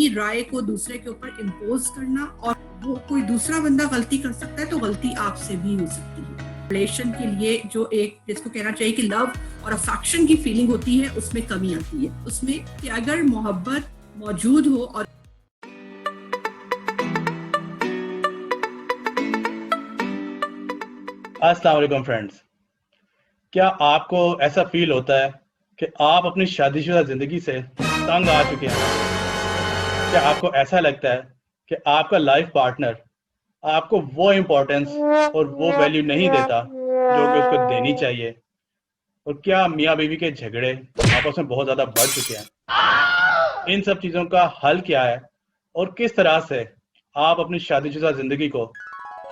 اپنی رائے کو دوسرے کے اوپر امپوز کرنا, اور وہ کوئی دوسرا بندہ غلطی کر سکتا ہے تو غلطی آپ سے بھی ہو سکتی ہے. ریلیشن کے لیے جو ایک جس کو کہنا چاہیے کہ لو اور افیکشن کی فیلنگ ہوتی ہے, اس میں کمی آتی ہے, اس میں کہ اگر محبت موجود ہو. اور السلام علیکم فرینڈز, کیا آپ کو ایسا فیل ہوتا ہے کہ آپ اپنی شادی شدہ زندگی سے تنگ آ چکے ہیں؟ کیا آپ کو ایسا لگتا ہے کہ آپ کا لائف پارٹنر آپ کو وہ امپورٹنس اور وہ ویلیو نہیں دیتا جو کہ اس کو دینی چاہیے؟ اور کیا میاں بیوی کے جھگڑے آپس میں بہت زیادہ بڑھ چکے ہیں؟ ان سب چیزوں کا حل کیا ہے اور کس طرح سے آپ اپنی شادی شدہ زندگی کو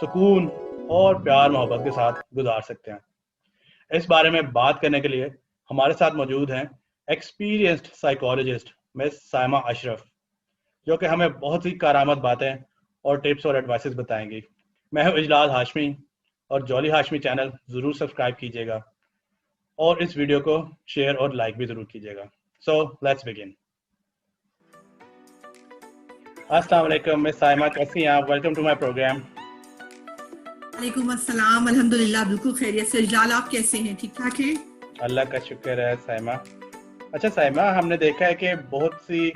سکون اور پیار محبت کے ساتھ گزار سکتے ہیں؟ اس بارے میں بات کرنے کے لیے ہمارے ساتھ موجود ہیں ایکسپیرینسڈ سائیکالوجسٹ مس سائمہ اشرف, جو کہ ہمیں بہت سی کارآمد باتیں اور ٹپس اور ایڈوائسز بتائیں گی. میں ہوں اجلال ہاشمی, اور جولی ہاشمی چینل ضرور سبسکرائب کیجیے گا اور اس ویڈیو کو شیئر اور لائک بھی ضرور کیجیے گا. So let's begin. السلام علیکم مس سائمہ, کیسی ہیں آپ؟ Welcome to my programme. وعلیکم السلام, الحمدللہ بالکل خیریت سے. اجلال آپ کیسے ہیں؟ ٹھیک ٹھاک ہیں؟ اللہ کا شکر ہے سائمہ. اچھا سائمہ, ہم نے دیکھا ہے کہ بہت سی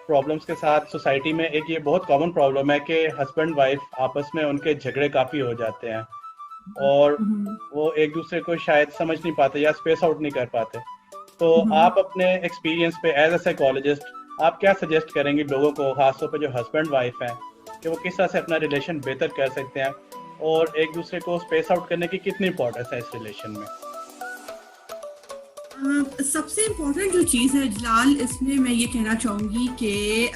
پرابلمس کے ساتھ سوسائٹی میں ایک یہ بہت کامن پرابلم ہے کہ ہسبینڈ وائف آپس میں ان کے جھگڑے کافی ہو جاتے ہیں اور وہ ایک دوسرے کو شاید سمجھ نہیں پاتے یا اسپیس آؤٹ نہیں کر پاتے. تو آپ اپنے ایکسپیرینس پہ ایز اے سائیکالوجسٹ آپ کیا سجیسٹ کریں گے لوگوں کو, خاص طور پہ جو ہسبینڈ وائف ہیں, کہ وہ کس طرح سے اپنا ریلیشن بہتر کر سکتے ہیں اور ایک دوسرے کو اسپیس آؤٹ کرنے کی کتنی امپورٹنس ہے اس ریلیشن میں؟ سب سے امپورٹنٹ جو چیز ہے اجلال اس میں یہ کہنا چاہوں گی کہ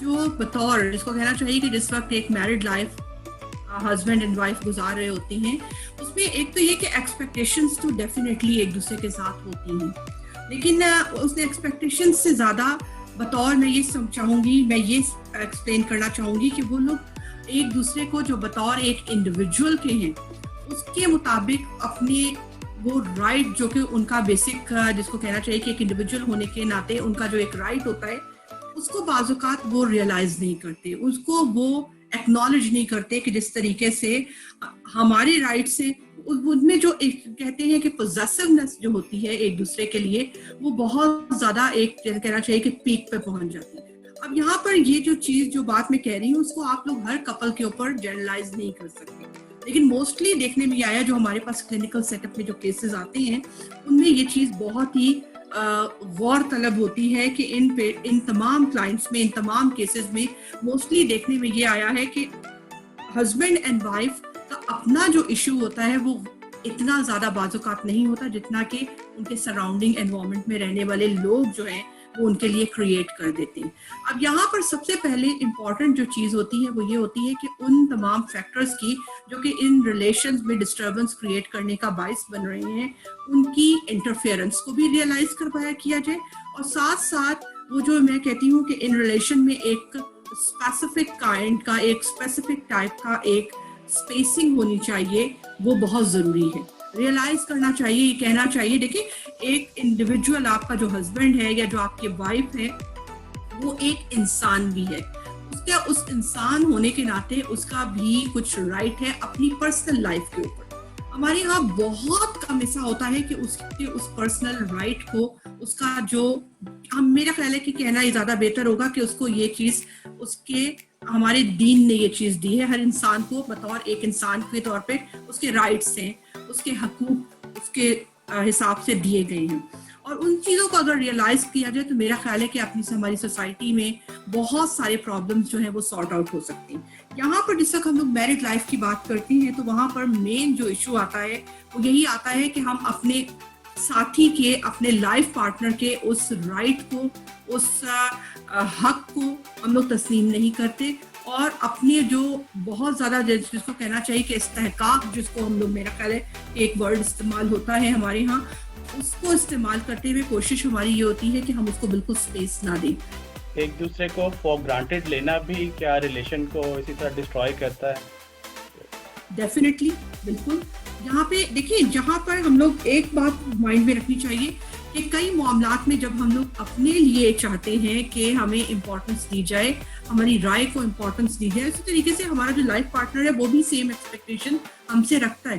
جو بطور جس کو کہنا چاہیے کہ جس وقت ایک married life husband and wife گزار رہے ہوتے ہیں, اس میں ایک تو یہ کہ ایکسپیکٹیشنز تو ڈیفینیٹلی ایک دوسرے کے ساتھ ہوتی ہیں, لیکن اس نے ایکسپیکٹیشنز سے زیادہ بطور میں یہ چاہوں گی, میں یہ ایکسپلین کرنا چاہوں گی کہ وہ لوگ ایک دوسرے کو جو بطور ایک انڈیویجول کے ہیں اس کے مطابق اپنے وہ رائٹ جو کہ ان کا بیسک جس کو کہنا چاہیے کہ ایک انڈیویجول ہونے کے ناطے ان کا جو ایک رائٹ ہوتا ہے اس کو بعض اوقات وہ ریئلائز نہیں کرتے, اس کو وہ ایکنالج نہیں کرتے کہ جس طریقے سے ہماری رائٹ سے ان میں جو کہتے ہیں کہ پوزیسونیس جو ہوتی ہے ایک دوسرے کے لیے وہ بہت زیادہ ایک کہنا چاہیے کہ پیک پہ پہنچ جاتی ہے. اب یہاں پر یہ جو چیز جو بات میں کہہ رہی ہوں اس کو آپ لوگ ہر کپل کے اوپر جنرلائز نہیں کر سکتے, لیکن موسٹلی دیکھنے میں آیا جو ہمارے پاس کلینکل سیٹ اپ میں جو کیسز آتے ہیں ان میں یہ چیز بہت ہی غور طلب ہوتی ہے کہ ان تمام کلائنٹس میں ان تمام کیسز میں موسٹلی دیکھنے میں یہ آیا ہے کہ ہسبینڈ اینڈ وائف کا اپنا جو ایشو ہوتا ہے وہ اتنا زیادہ بعض اوقات نہیں ہوتا جتنا کہ ان کے سراؤنڈنگ انوائرمنٹ میں رہنے والے لوگ جو ہیں وہ ان کے لیے کریٹ کر دیتے ہیں. اب یہاں پر سب سے پہلے امپورٹنٹ جو چیز ہوتی ہے وہ یہ ہوتی ہے کہ ان تمام فیکٹرز کی جو کہ ان ریلیشنز میں ڈسٹربنس کریٹ کرنے کا باعث بن رہے ہیں ان کی انٹرفیئرنس کو بھی ریئلائز کروایا کیا جائے, اور ساتھ ساتھ وہ جو میں کہتی ہوں کہ ان ریلیشن میں ایک اسپیسیفک کائنڈ کا ایک اسپیسیفک ٹائپ کا ایک اسپیسنگ ہونی چاہیے, وہ بہت ضروری ہے. ریئلائز کرنا چاہیے, یہ کہنا چاہیے دیکھیں ایک انڈیویجول آپ کا جو ہسبینڈ ہے یا جو آپ کی وائف ہے وہ ایک انسان بھی ہے, اس انسان ہونے کے ناطے اس کا بھی کچھ رائٹ ہے اپنی پرسنل لائف کے اوپر. ہمارے یہاں بہت کم ایسا ہوتا ہے کہ اس کے اس پرسنل رائٹ کو اس کا جو میرا خیال ہے کہ کہنا یہ زیادہ بہتر ہوگا کہ اس کو یہ چیز اس کے ہمارے دین نے یہ چیز دی ہے, ہر انسان کو بطور ایک انسان کے طور پہ اس کے رائٹس ہیں, اس کے حقوق اس کے حساب سے دیے گئے ہیں, اور ان چیزوں کو اگر ریئلائز کیا جائے تو میرا خیال ہے کہ اپنی ہماری سوسائٹی میں بہت سارے پرابلمس جو ہیں وہ سارٹ آؤٹ ہو سکتے ہیں. یہاں پر جس وقت ہم لوگ میرڈ لائف کی بات کرتے ہیں تو وہاں پر مین جو ایشو آتا ہے وہ یہی آتا ہے کہ ہم اپنے ساتھی کے اپنے لائف پارٹنر کے اس رائٹ کو اس حق کو ہم لوگ تسلیم نہیں کرتے, اور اپنے جو بہت زیادہ جس کو کہنا چاہیے کہ استحقاق جس کو ہم لوگ میرا خیال ہے ایک ورڈ استعمال ہوتا ہے ہمارے ہاں, اس کو استعمال کرتے ہوئے کوشش ہماری یہ ہوتی ہے کہ ہم اس کو بالکل اسپیس نہ دیں. ایک دوسرے کو فار گرانٹیڈ لینا بھی کیا ریلیشن کو اسی طرح ڈسٹروائے کرتا ہے؟ ڈیفینیٹلی بالکل. یہاں پہ دیکھیے جہاں پر ہم لوگ ایک بات مائنڈ میں رکھنی چاہیے کہ کئی معاملات میں جب ہم لوگ اپنے لیے چاہتے ہیں کہ ہمیں امپورٹنس دی جائے, ہماری رائے کو امپورٹنس دی جائے, اسی طریقے سے ہمارا جو لائف پارٹنر ہے وہ بھی سیم ایکسپیکٹیشن ہم سے رکھتا ہے.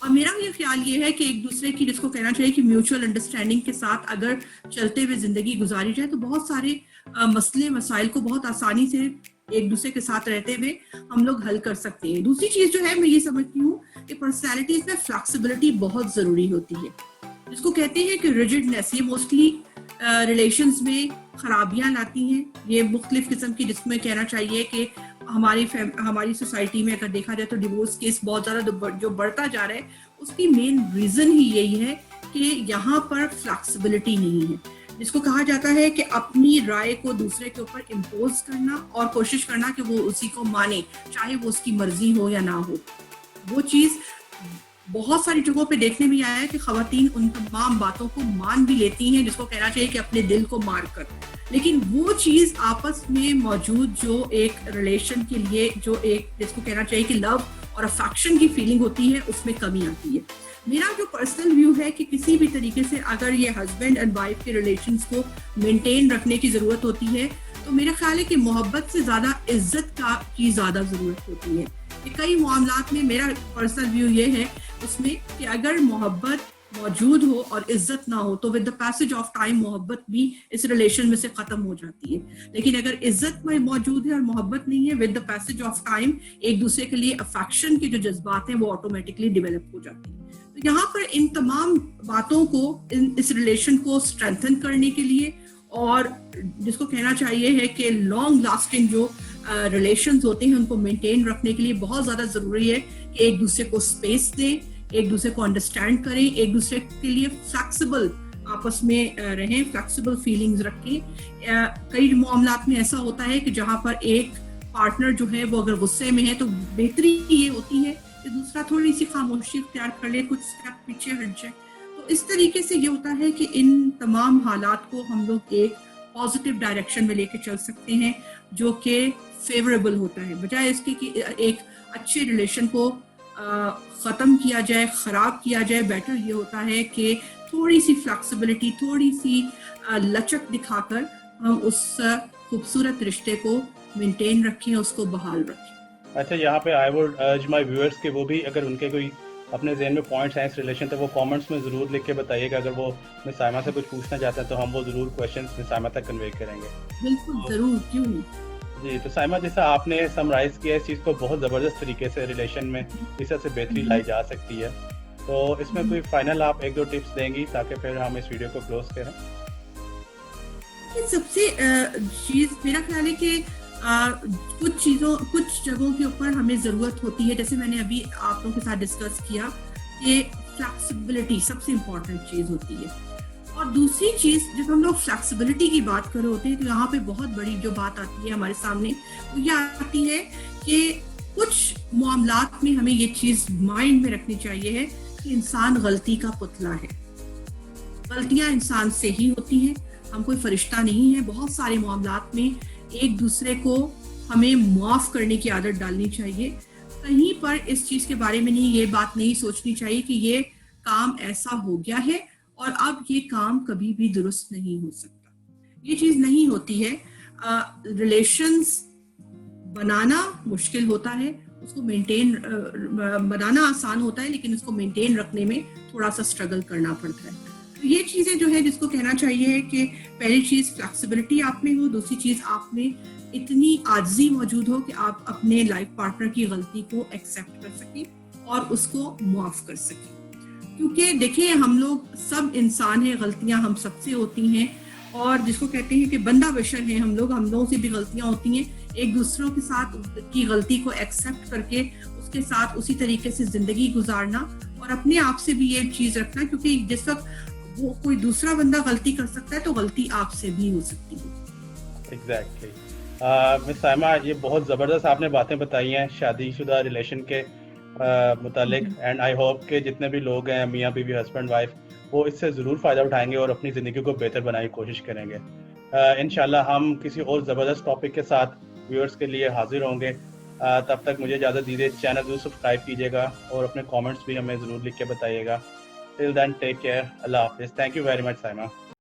اور میرا یہ خیال یہ ہے کہ ایک دوسرے کی, جس کو کہنا چاہیے کہ میوچل انڈرسٹینڈنگ کے ساتھ اگر چلتے ہوئے زندگی گزاری جائے تو بہت سارے مسئلے مسائل کو بہت آسانی سے ایک دوسرے کے ساتھ رہتے ہوئے ہم لوگ حل کر سکتے ہیں. دوسری چیز جو ہے میں یہ سمجھتی ہوں کہ پرسنالٹیز میں فلیکسیبلٹی بہت ضروری ہوتی ہے, جس کو کہتے ہیں کہ ریجڈنیس. یہ موسٹلی ریلیشنز میں خرابیاں لاتی ہیں. یہ مختلف قسم کی, جس میں کہنا چاہیے کہ ہماری سوسائٹی میں اگر دیکھا جائے تو ڈیورس کیس بہت زیادہ جو بڑھتا جا رہا ہے, اس کی مین ریزن ہی یہی ہے کہ یہاں پر فلیکسیبلٹی نہیں ہے, جس کو کہا جاتا ہے کہ اپنی رائے کو دوسرے کے اوپر امپوز کرنا اور کوشش کرنا کہ وہ اسی کو مانے, چاہے وہ اس کی مرضی ہو یا نہ ہو. وہ چیز بہت ساری جگہوں پہ دیکھنے میں آیا ہے کہ خواتین ان تمام باتوں کو مان بھی لیتی ہیں, جس کو کہنا چاہیے کہ اپنے دل کو مار کر, لیکن وہ چیز آپس میں موجود جو ایک ریلیشن کے لیے جو ایک, جس کو کہنا چاہیے کہ لو اور افیکشن کی فیلنگ ہوتی ہے, اس میں کمی آتی ہے. میرا جو پرسنل ویو ہے کہ کسی بھی طریقے سے اگر یہ ہسبینڈ اینڈ وائف کے ریلیشنز کو مینٹین رکھنے کی ضرورت ہوتی ہے تو میرا خیال ہے کہ محبت سے زیادہ عزت کی زیادہ ضرورت ہوتی ہے. کہ کئی معاملات میں میرا پرسنل ویو یہ ہے اس میں کہ اگر محبت موجود ہو اور عزت نہ ہو تو with the passage of time محبت بھی اس ریلیشن میں سے ختم ہو جاتی ہے. لیکن اگر عزت میں موجود ہے اور محبت نہیں ہے, with the passage of time ایک دوسرے کے لیے افیکشن کے جو جذبات ہیں وہ آٹومیٹکلی ڈیولپ ہو جاتی ہیں. تو یہاں پر ان تمام باتوں کو, اس ریلیشن کو اسٹرینتھن کرنے کے لیے, اور جس کو کہنا چاہیے ہے کہ لانگ لاسٹنگ جو ریلیشنز ہوتے ہیں ان کو مینٹین رکھنے کے لیے بہت زیادہ ضروری ہے کہ ایک دوسرے کو اسپیس دیں, ایک دوسرے کو انڈرسٹینڈ کریں, ایک دوسرے کے لیے فلیکسیبل آپس میں رہیں, فلیکسیبل فیلنگز رکھیں. کئی معاملات میں ایسا ہوتا ہے کہ جہاں پر ایک پارٹنر جو ہے وہ اگر غصے میں ہے تو بہتری یہ ہوتی ہے کہ دوسرا تھوڑی سی خاموشی اختیار کر لے, کچھ اسٹیپ پیچھے ہٹ جائے. تو اس طریقے سے یہ ہوتا ہے کہ ان تمام حالات کو ہم لوگ ایک پازیٹیو ڈائریکشن میں لے کے چل سکتے ہیں جو کہ فیوریبل ہوتا ہے, بجائے اس کے کہ ایک اچھے ریلیشن کو ختم کیا جائے, خراب کیا جائے. بیٹر یہ ہوتا ہے کہ تھوڑی سی فلیکسیبلٹی, تھوڑی سی لچک دکھا کر ہم اس خوبصورت رشتے کو مینٹین رکھیں, اس کو بحال رکھیں. اچھا, یہاں پہ I would urge my viewers کہ وہ بھی اگر ان کے کوئی اپنے ذہن میں پوائنٹس ہیں اس ریلیشن تو وہ کامنٹس میں ضرور لکھ کے بتائیے گا. اگر وہ مس سائمہ سے کچھ پوچھنا چاہتے ہیں تو ہم وہ ضرور کویشچنس مس سائمہ تک کنوے کریں گے. بالکل ضرور, کیوں نہیں. جی, تو سائمہ جیسا آپ نے سمرائز کیا اس چیز کو بہت زبردست طریقے سے ریلیشن میں اس طرح سے بہتری لائی جا سکتی ہے, تو اس میں کوئی فائنل آپ ایک دو ٹپس دیں گی تاکہ پھر ہم اس ویڈیو کو کلوز کریں. سب سے چیز میرا خیال ہے کہ کچھ جگہوں کے اوپر ہمیں ضرورت ہوتی ہے, جیسے میں نے ابھی آپ لوگوں کے ساتھ ڈسکس کیا کہ فلیکسیبلٹی سب سے امپورٹنٹ چیز ہوتی ہے. اور دوسری چیز, جب ہم لوگ فلیکسیبلٹی کی بات کر رہے ہوتے ہیں تو یہاں پہ بہت بڑی جو بات آتی ہے ہمارے سامنے وہ یہ آتی ہے کہ کچھ معاملات میں ہمیں یہ چیز مائنڈ میں رکھنی چاہیے ہے کہ انسان غلطی کا پتلا ہے. غلطیاں انسان سے ہی ہوتی ہیں, ہم کوئی فرشتہ نہیں ہے. بہت سارے معاملات میں ایک دوسرے کو ہمیں معاف کرنے کی عادت ڈالنی چاہیے. کہیں پر اس چیز کے بارے میں نہیں, یہ بات نہیں سوچنی چاہیے کہ یہ کام ایسا ہو گیا ہے اور اب یہ کام کبھی بھی درست نہیں ہو سکتا. یہ چیز نہیں ہوتی ہے. ریلیشنز بنانا مشکل ہوتا ہے, اس کو مینٹین بنانا آسان ہوتا ہے, لیکن اس کو مینٹین رکھنے میں تھوڑا سا اسٹرگل کرنا پڑتا ہے. تو یہ چیزیں جو ہے جس کو کہنا چاہیے ہے کہ پہلی چیز فلیکسیبلٹی آپ میں ہو, دوسری چیز آپ میں اتنی عاجزی موجود ہو کہ آپ اپنے لائف پارٹنر کی غلطی کو ایکسیپٹ کر سکیں اور اس کو معاف کر سکیں. کیونکہ دیکھیں ہم لوگ سب انسان ہیں, غلطیاں ہم سب سے ہوتی ہیں, اور جس کو کہتے ہیں کہ بندہ بشر ہیں ہم لوگوں سے بھی غلطیاں ہوتی ہیں. ایک دوسروں کے ساتھ کی غلطی کو ایکسیپٹ کر کے اس کے ساتھ اسی طریقے سے زندگی گزارنا, اور اپنے آپ سے بھی یہ چیز رکھنا, کیونکہ جس وقت وہ کوئی دوسرا بندہ غلطی کر سکتا ہے تو غلطی آپ سے بھی ہو سکتی ہے. ایگزیکٹلی. مس سائمہ, یہ بہت زبردست آپ نے باتیں بتائی ہیں شادی شدہ ریلیشن کے متعلق, اینڈ آئی ہوپ کہ جتنے بھی لوگ ہیں میاں بیوی ہسبینڈ وائف وہ اس سے ضرور فائدہ اٹھائیں گے اور اپنی زندگی کو بہتر بنانے کی کوشش کریں گے. انشاءاللہ ہم کسی اور زبردست ٹاپک کے ساتھ ویورز کے لیے حاضر ہوں گے. تب تک مجھے اجازت دیجیے, چینل ضرور سبسکرائب کیجیے گا اور اپنے کامنٹس بھی ہمیں ضرور لکھ کے بتائیے گا. Till then, take care. Allah Hafiz. Thank you very much, Saima.